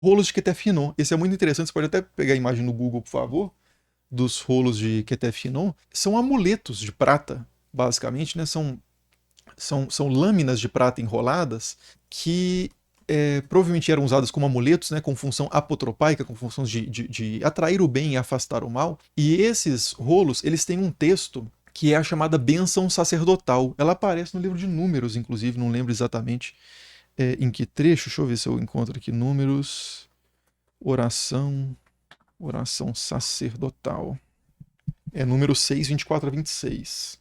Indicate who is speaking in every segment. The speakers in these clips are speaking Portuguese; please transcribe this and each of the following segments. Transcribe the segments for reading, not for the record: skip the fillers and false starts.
Speaker 1: rolos de Ketef-Finon. Esse é muito interessante, você pode até pegar a imagem no Google, por favor, dos rolos de Ketef-Finon. São amuletos de prata, basicamente, né? São lâminas de prata enroladas que provavelmente eram usadas como amuletos, né, com função apotropaica, com função de atrair o bem e afastar o mal. E esses rolos, eles têm um texto que é a chamada bênção sacerdotal. Ela aparece no livro de Números, inclusive, não lembro exatamente em que trecho. Deixa eu ver se eu encontro aqui. Números, oração, oração sacerdotal. É número 6, 24 a 26.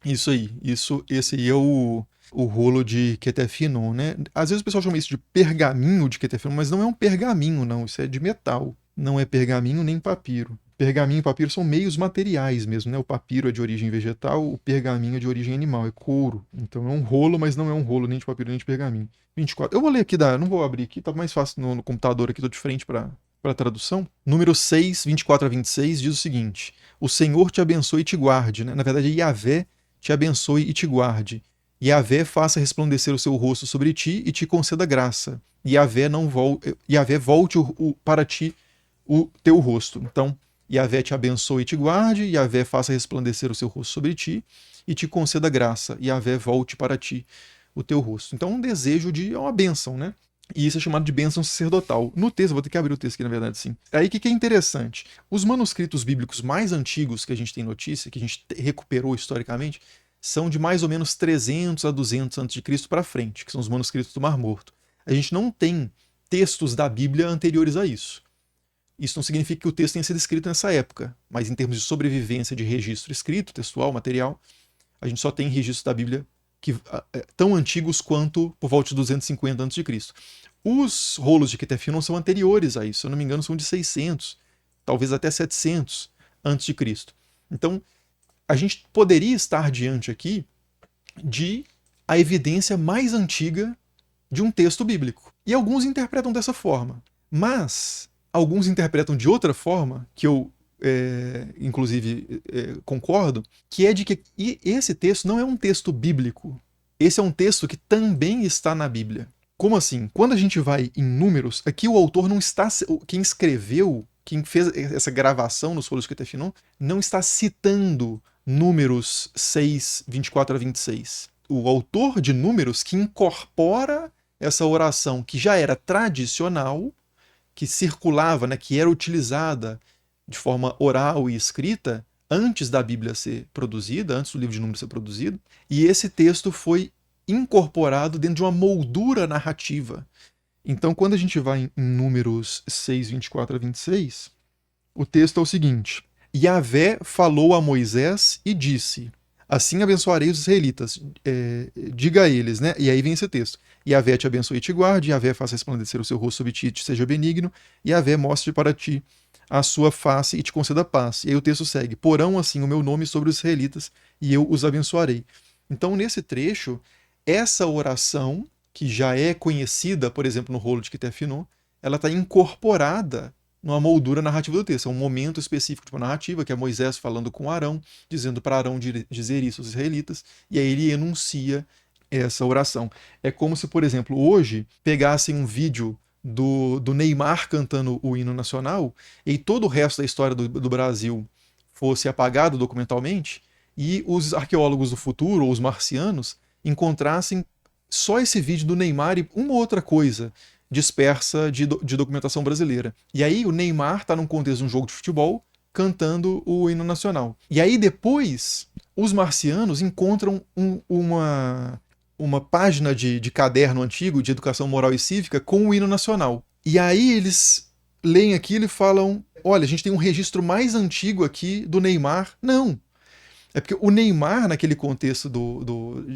Speaker 1: Isso aí, esse aí é o rolo de Ketef-Finon, né? Às vezes o pessoal chama isso de pergaminho de Ketef-Finon, mas não é um pergaminho, não. Isso é de metal. Não é pergaminho nem papiro. Pergaminho e papiro são meios materiais mesmo, né? O papiro é de origem vegetal, o pergaminho é de origem animal, é couro. Então é um rolo, mas não é um rolo nem de papiro nem de pergaminho. 24. Eu vou ler aqui, não vou abrir aqui, tá mais fácil no computador aqui, tô de frente para a tradução. Número 6, 24 a 26 diz o seguinte: O Senhor te abençoe e te guarde, né? Na verdade, é Yahvé te abençoe e te guarde. Yahvé faça resplandecer o seu rosto sobre ti e te conceda graça. Yahvé volte para ti o teu rosto. Então, Yahvé te abençoe e te guarde, Yahvé faça resplandecer o seu rosto sobre ti e te conceda graça. Yahvé volte para ti o teu rosto. Então, um desejo de uma bênção, né? E isso é chamado de bênção sacerdotal. No texto, vou ter que abrir o texto aqui, na verdade, sim. Aí o que é interessante? Os manuscritos bíblicos mais antigos que a gente tem notícia, que a gente recuperou historicamente, são de mais ou menos 300 a 200 a.C. para frente, que são os manuscritos do Mar Morto. A gente não tem textos da Bíblia anteriores a isso. Isso não significa que o texto tenha sido escrito nessa época, mas em termos de sobrevivência de registro escrito, textual, material, a gente só tem registros da Bíblia tão antigos quanto por volta de 250 a.C. Os rolos de Ketef-Finon são anteriores a isso, se eu não me engano, são de 600, talvez até 700 a.C. Então, a gente poderia estar diante aqui de a evidência mais antiga de um texto bíblico. E alguns interpretam dessa forma. Mas alguns interpretam de outra forma, que eu, inclusive, concordo, que é de que esse texto não é um texto bíblico. Esse é um texto que também está na Bíblia. Como assim? Quando a gente vai em Números, aqui o autor não está. Quem escreveu, quem fez essa gravação nos Folhos de Ketef-Finon, não está citando Números 6, 24 a 26. O autor de Números que incorpora essa oração que já era tradicional, que circulava, né, que era utilizada de forma oral e escrita antes da Bíblia ser produzida, antes do livro de Números ser produzido, e esse texto foi incorporado dentro de uma moldura narrativa. Então, quando a gente vai em Números 6, 24 a 26, o texto é o seguinte: Yahvé falou a Moisés e disse: Assim abençoarei os israelitas. Diga a eles, né? E aí vem esse texto: Yahvé te abençoe e te guarde, Yahvé faça resplandecer o seu rosto sobre ti e te seja benigno, Yahvé mostre para ti a sua face e te conceda paz. E aí o texto segue: Porão assim o meu nome sobre os israelitas e eu os abençoarei. Então, nesse trecho, essa oração, que já é conhecida, por exemplo, no rolo de Ketef-Finon, ela está incorporada numa moldura narrativa do texto. É um momento específico de uma narrativa, que é Moisés falando com Arão, dizendo para Arão dizer isso aos israelitas, e aí ele enuncia essa oração. É como se, por exemplo, hoje pegassem um vídeo do Neymar cantando o hino nacional e todo o resto da história do Brasil fosse apagado documentalmente e os arqueólogos do futuro, ou os marcianos, encontrassem só esse vídeo do Neymar e uma outra coisa dispersa de documentação brasileira. E aí o Neymar está num contexto de um jogo de futebol cantando o hino nacional. E aí depois os marcianos encontram uma página de caderno antigo de educação moral e cívica com o hino nacional. E aí eles leem aquilo e falam: olha, a gente tem um registro mais antigo aqui do Neymar. Não. É porque o Neymar, naquele contexto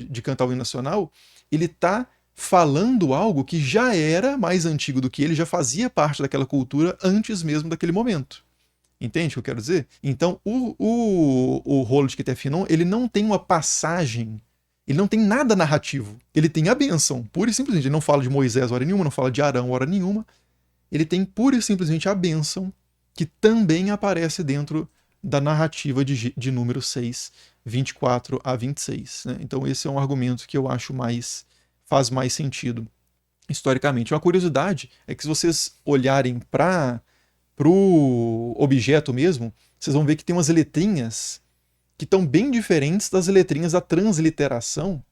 Speaker 1: de cantar o hino nacional, ele está falando algo que já era mais antigo do que ele, já fazia parte daquela cultura antes mesmo daquele momento. Entende o que eu quero dizer? Então, o rolo de Ketef-Finon, ele não tem uma passagem, ele não tem nada narrativo. Ele tem a bênção, pura e simplesmente. Ele não fala de Moisés hora nenhuma, não fala de Arão hora nenhuma. Ele tem pura e simplesmente a bênção, que também aparece dentro da narrativa de número 6, 24 a 26. Né? Então, esse é um argumento que eu acho faz mais sentido. historicamente. Uma curiosidade é que se vocês olharem para o objeto mesmo, vocês vão ver que tem umas letrinhas que estão bem diferentes das letrinhas da transliteração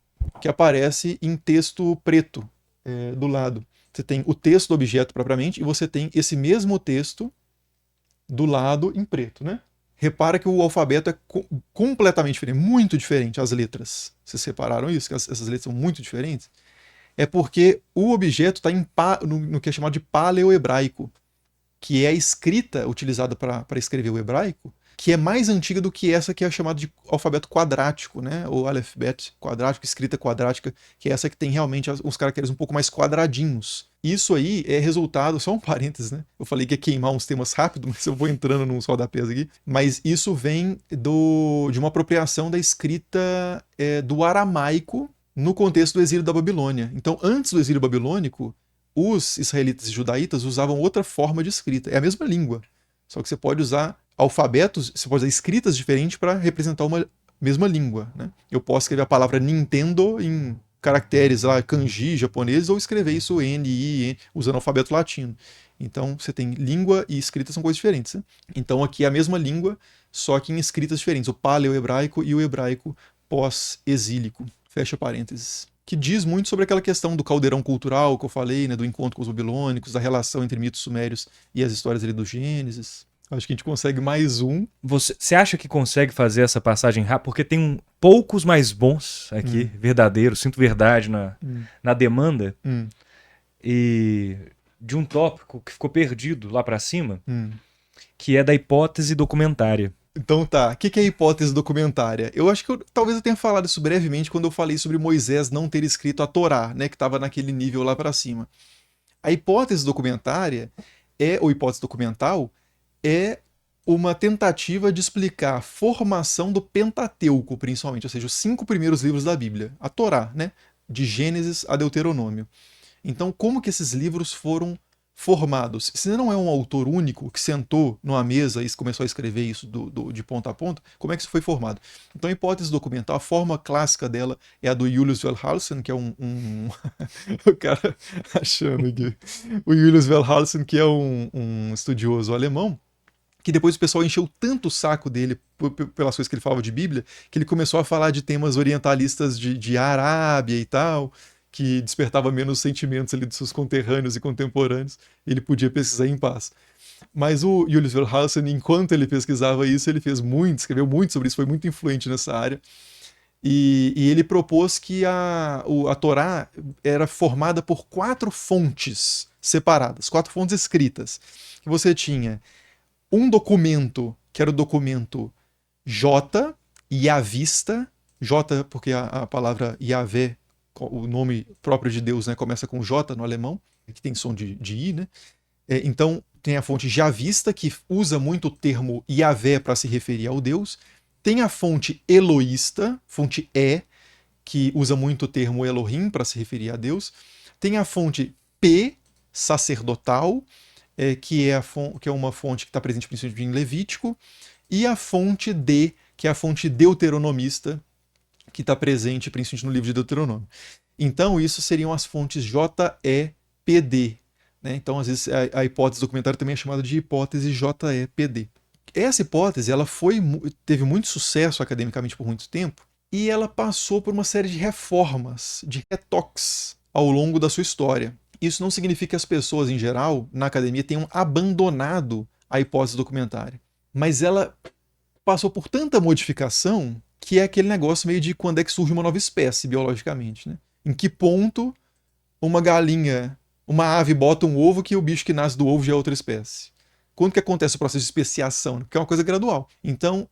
Speaker 1: que aparece em texto preto do lado. Você tem o texto do objeto propriamente e você tem esse mesmo texto do lado em preto, né? Repara que o alfabeto é completamente diferente, muito diferente as letras. Vocês repararam isso? Que essas letras são muito diferentes? É porque o objeto está no que é chamado de paleohebraico, que é a escrita utilizada para escrever o hebraico, que é mais antiga do que essa que é chamada de alfabeto quadrático, né? Ou alfabeto quadrático, escrita quadrática, que é essa que tem realmente uns caracteres um pouco mais quadradinhos. Isso aí é resultado, só um parênteses, né? Eu falei que ia queimar uns temas rápido, mas eu vou entrando num rodapés aqui. Mas isso vem de uma apropriação da escrita do aramaico no contexto do exílio da Babilônia. Então, antes do exílio babilônico, os israelitas e judaítas usavam outra forma de escrita. É a mesma língua, só que você pode usar alfabetos, você pode usar escritas diferentes para representar uma mesma língua, né? Eu posso escrever a palavra Nintendo em caracteres lá, kanji japoneses, ou escrever isso N, usando alfabeto latino. Então você tem língua e escrita são coisas diferentes, né? Então aqui é a mesma língua, só que em escritas diferentes, o paleo-hebraico e o hebraico pós-exílico. Fecha parênteses. Que diz muito sobre aquela questão do caldeirão cultural que eu falei, né, do encontro com os babilônicos, da relação entre mitos sumérios e as histórias ali do Gênesis. Acho que a gente consegue mais um.
Speaker 2: Você acha que consegue fazer essa passagem rápida? Porque tem poucos mais bons aqui, verdadeiros, sinto verdade na demanda, e de um tópico que ficou perdido lá pra cima, que é da hipótese documentária.
Speaker 1: Então tá, o que é hipótese documentária? Eu acho que talvez eu tenha falado isso brevemente quando eu falei sobre Moisés não ter escrito a Torá, né, que estava naquele nível lá para cima. A hipótese documentária ou hipótese documental é uma tentativa de explicar a formação do Pentateuco, principalmente, ou seja, os 5 primeiros livros da Bíblia, a Torá, né, de Gênesis a Deuteronômio. Então, como que esses livros foram formados? Se não é um autor único que sentou numa mesa e começou a escrever isso de ponta a ponta, como é que isso foi formado? Então, a hipótese documental, a forma clássica dela é a do Julius Wellhausen, que é o cara achando aqui. O Julius Wellhausen, que é um estudioso alemão, que depois o pessoal encheu tanto o saco dele pelas coisas que ele falava de Bíblia, que ele começou a falar de temas orientalistas de Arábia e tal, que despertava menos sentimentos ali dos seus conterrâneos e contemporâneos, e ele podia pesquisar em paz. Mas o Julius Wellhausen, enquanto ele pesquisava isso, ele escreveu muito sobre isso, foi muito influente nessa área, e ele propôs que a Torá era formada por 4 fontes separadas, 4 fontes escritas, que você tinha um documento, que era o documento J, Yavista, J porque a palavra Yahvé, o nome próprio de Deus, né, começa com J no alemão, que tem som de I, né? Então tem a fonte Javista, que usa muito o termo Yahvé para se referir ao Deus. Tem a fonte Eloísta, fonte E, que usa muito o termo Elohim para se referir a Deus. Tem a fonte P, sacerdotal, que é uma fonte que está presente principalmente em Levítico, e a fonte D, que é a fonte deuteronomista, que está presente principalmente no livro de Deuteronômio. Então, isso seriam as fontes JEPD. Né? Então, às vezes, a hipótese documentária também é chamada de hipótese JEPD. Essa hipótese ela teve muito sucesso academicamente por muito tempo, e ela passou por uma série de reformas, de retoques, ao longo da sua história. Isso não significa que as pessoas, em geral, na academia, tenham abandonado a hipótese documentária. Mas ela passou por tanta modificação que é aquele negócio meio de quando é que surge uma nova espécie, biologicamente. Né? Em que ponto uma galinha, uma ave bota um ovo que o bicho que nasce do ovo já é outra espécie? Quando que acontece o processo de especiação? Porque é uma coisa gradual. Então,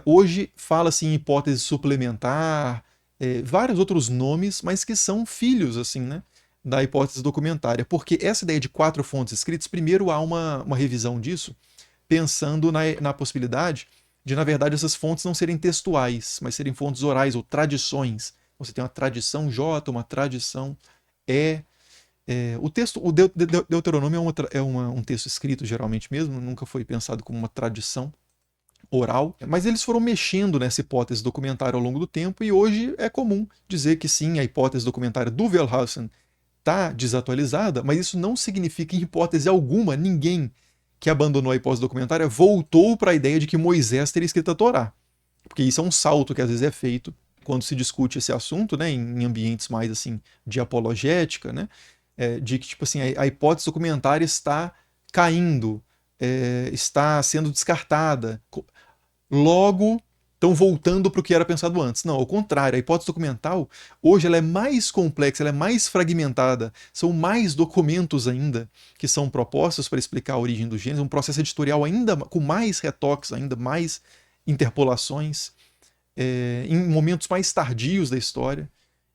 Speaker 1: hoje fala-se em hipótese suplementar, vários outros nomes, mas que são filhos, assim, né? Da hipótese documentária, porque essa ideia de 4 fontes escritas, primeiro há uma revisão disso, pensando na possibilidade de, na verdade, essas fontes não serem textuais, mas serem fontes orais ou tradições. Você tem uma tradição J, uma tradição E. O Deuteronômio um texto escrito, geralmente mesmo, nunca foi pensado como uma tradição oral, mas eles foram mexendo nessa hipótese documentária ao longo do tempo, e hoje é comum dizer que sim, a hipótese documentária do Wellhausen está desatualizada, mas isso não significa, em hipótese alguma, ninguém que abandonou a hipótese documentária voltou para a ideia de que Moisés teria escrito a Torá. Porque isso é um salto que às vezes é feito quando se discute esse assunto, né, em ambientes mais assim de apologética, né, de que tipo assim a hipótese documentária está caindo, está sendo descartada, logo estão voltando para o que era pensado antes. Não, ao contrário, a hipótese documental hoje ela é mais complexa, ela é mais fragmentada, são mais documentos ainda que são propostos para explicar a origem do Gênesis, um processo editorial ainda com mais retoques, ainda mais interpolações, em momentos mais tardios da história.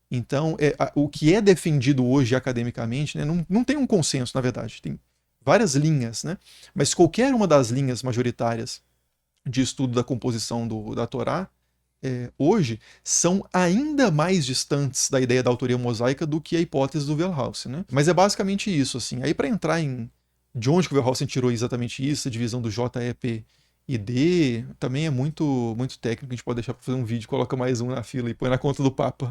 Speaker 1: Então, o que é defendido hoje academicamente, né, não tem um consenso, na verdade, tem várias linhas, né, mas qualquer uma das linhas majoritárias de estudo da composição da Torá, hoje, são ainda mais distantes da ideia da autoria mosaica do que a hipótese do Wellhausen, né? Mas é basicamente isso, assim. Aí para entrar de onde que o Wellhausen tirou exatamente isso, a divisão do JEP e D, também é muito, muito técnico, a gente pode deixar para fazer um vídeo, coloca mais um na fila e põe na conta do Papa.